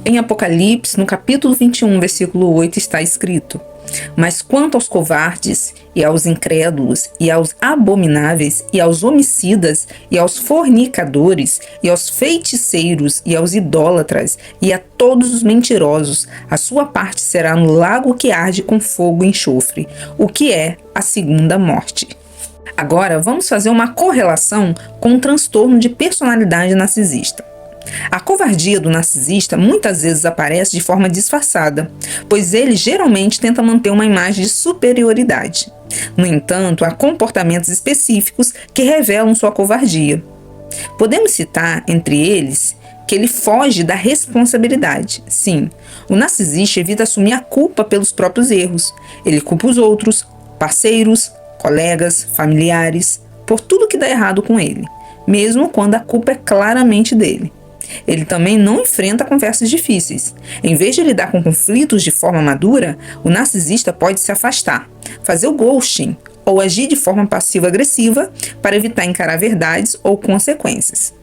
Em Apocalipse, no capítulo 21, versículo 8, está escrito: Mas quanto aos covardes, e aos incrédulos, e aos abomináveis, e aos homicidas, e aos fornicadores, e aos feiticeiros, e aos idólatras, e a todos os mentirosos, a sua parte será no lago que arde com fogo e enxofre, o que é a segunda morte. Agora, vamos fazer uma correlação com o transtorno de personalidade narcisista. A covardia do narcisista muitas vezes aparece de forma disfarçada, pois ele geralmente tenta manter uma imagem de superioridade. No entanto, há comportamentos específicos que revelam sua covardia. Podemos citar, entre eles, que ele foge da responsabilidade. Sim, o narcisista evita assumir a culpa pelos próprios erros. Ele culpa os outros, parceiros, colegas, familiares, por tudo que dá errado com ele, mesmo quando a culpa é claramente dele. Ele também não enfrenta conversas difíceis. Em vez de lidar com conflitos de forma madura, o narcisista pode se afastar, fazer o ghosting ou agir de forma passiva-agressiva para evitar encarar verdades ou consequências.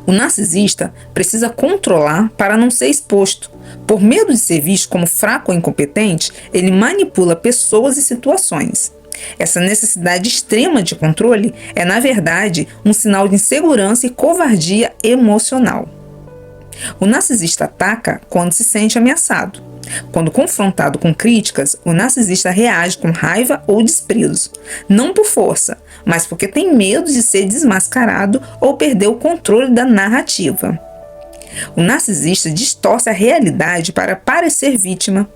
O narcisista precisa controlar para não ser exposto. Por medo de ser visto como fraco ou incompetente, ele manipula pessoas e situações. Essa necessidade extrema de controle é, na verdade, um sinal de insegurança e covardia emocional. O narcisista ataca quando se sente ameaçado. Quando confrontado com críticas, o narcisista reage com raiva ou desprezo, não por força, mas porque tem medo de ser desmascarado ou perder o controle da narrativa. O narcisista distorce a realidade para parecer vítima.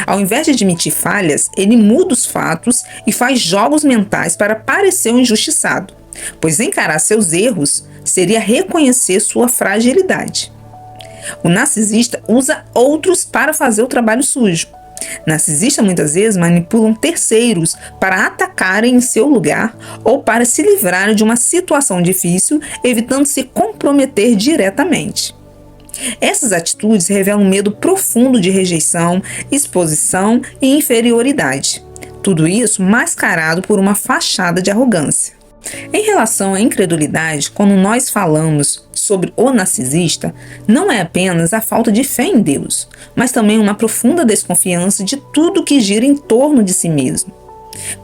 Ao invés de admitir falhas, ele muda os fatos e faz jogos mentais para parecer um injustiçado, pois encarar seus erros seria reconhecer sua fragilidade. O narcisista usa outros para fazer o trabalho sujo. Narcisistas muitas vezes manipulam terceiros para atacarem em seu lugar ou para se livrarem de uma situação difícil, evitando se comprometer diretamente. Essas atitudes revelam um medo profundo de rejeição, exposição e inferioridade. Tudo isso mascarado por uma fachada de arrogância. Em relação à incredulidade, quando nós falamos sobre o narcisista, não é apenas a falta de fé em Deus, mas também uma profunda desconfiança de tudo que gira em torno de si mesmo.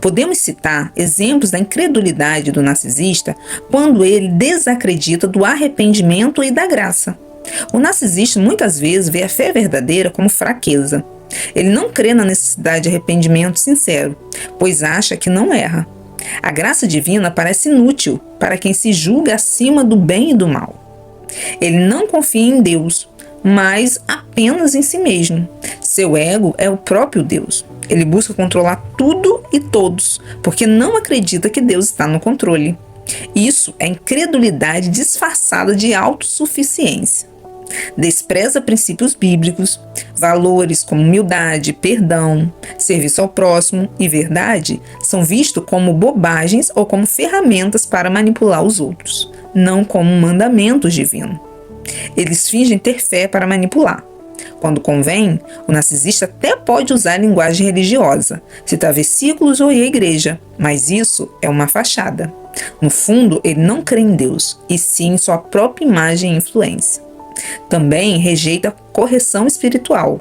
Podemos citar exemplos da incredulidade do narcisista quando ele desacredita do arrependimento e da graça. O narcisista muitas vezes vê a fé verdadeira como fraqueza. Ele não crê na necessidade de arrependimento sincero, pois acha que não erra. A graça divina parece inútil para quem se julga acima do bem e do mal. Ele não confia em Deus, mas apenas em si mesmo. Seu ego é o próprio Deus. Ele busca controlar tudo e todos, porque não acredita que Deus está no controle. Isso é incredulidade disfarçada de autossuficiência. Despreza princípios bíblicos, valores como humildade, perdão, serviço ao próximo e verdade são vistos como bobagens ou como ferramentas para manipular os outros, não como mandamentos divinos. Eles fingem ter fé para manipular. Quando convém, o narcisista até pode usar linguagem religiosa, citar versículos ou ir à igreja, mas isso é uma fachada. No fundo, ele não crê em Deus, e sim em sua própria imagem e influência. Também rejeita correção espiritual.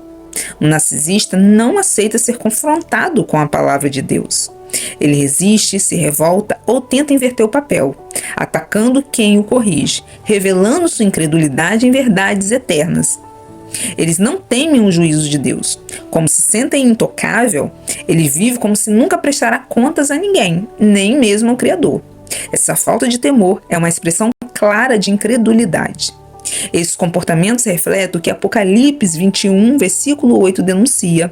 O narcisista não aceita ser confrontado com a palavra de Deus. Ele resiste, se revolta ou tenta inverter o papel, atacando quem o corrige, revelando sua incredulidade em verdades eternas. Eles não temem o juízo de Deus. Como se sentem intocável, ele vive como se nunca prestará contas a ninguém, nem mesmo ao Criador. Essa falta de temor é uma expressão clara de incredulidade. Esses comportamentos refletem o que Apocalipse 21, versículo 8 denuncia: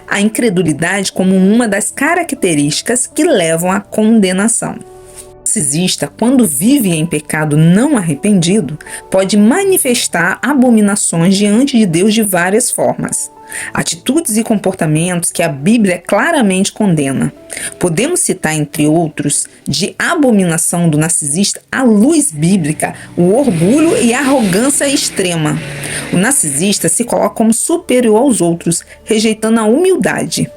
a incredulidade como uma das características que levam à condenação. O narcisista, quando vive em pecado não arrependido, pode manifestar abominações diante de Deus de várias formas. Atitudes e comportamentos que a Bíblia claramente condena. Podemos citar, entre outros, de abominação do narcisista à luz bíblica, o orgulho e a arrogância extrema. O narcisista se coloca como superior aos outros, rejeitando a humildade.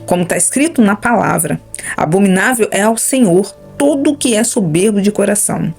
Como está escrito na palavra: abominável é ao Senhor todo o que é soberbo de coração.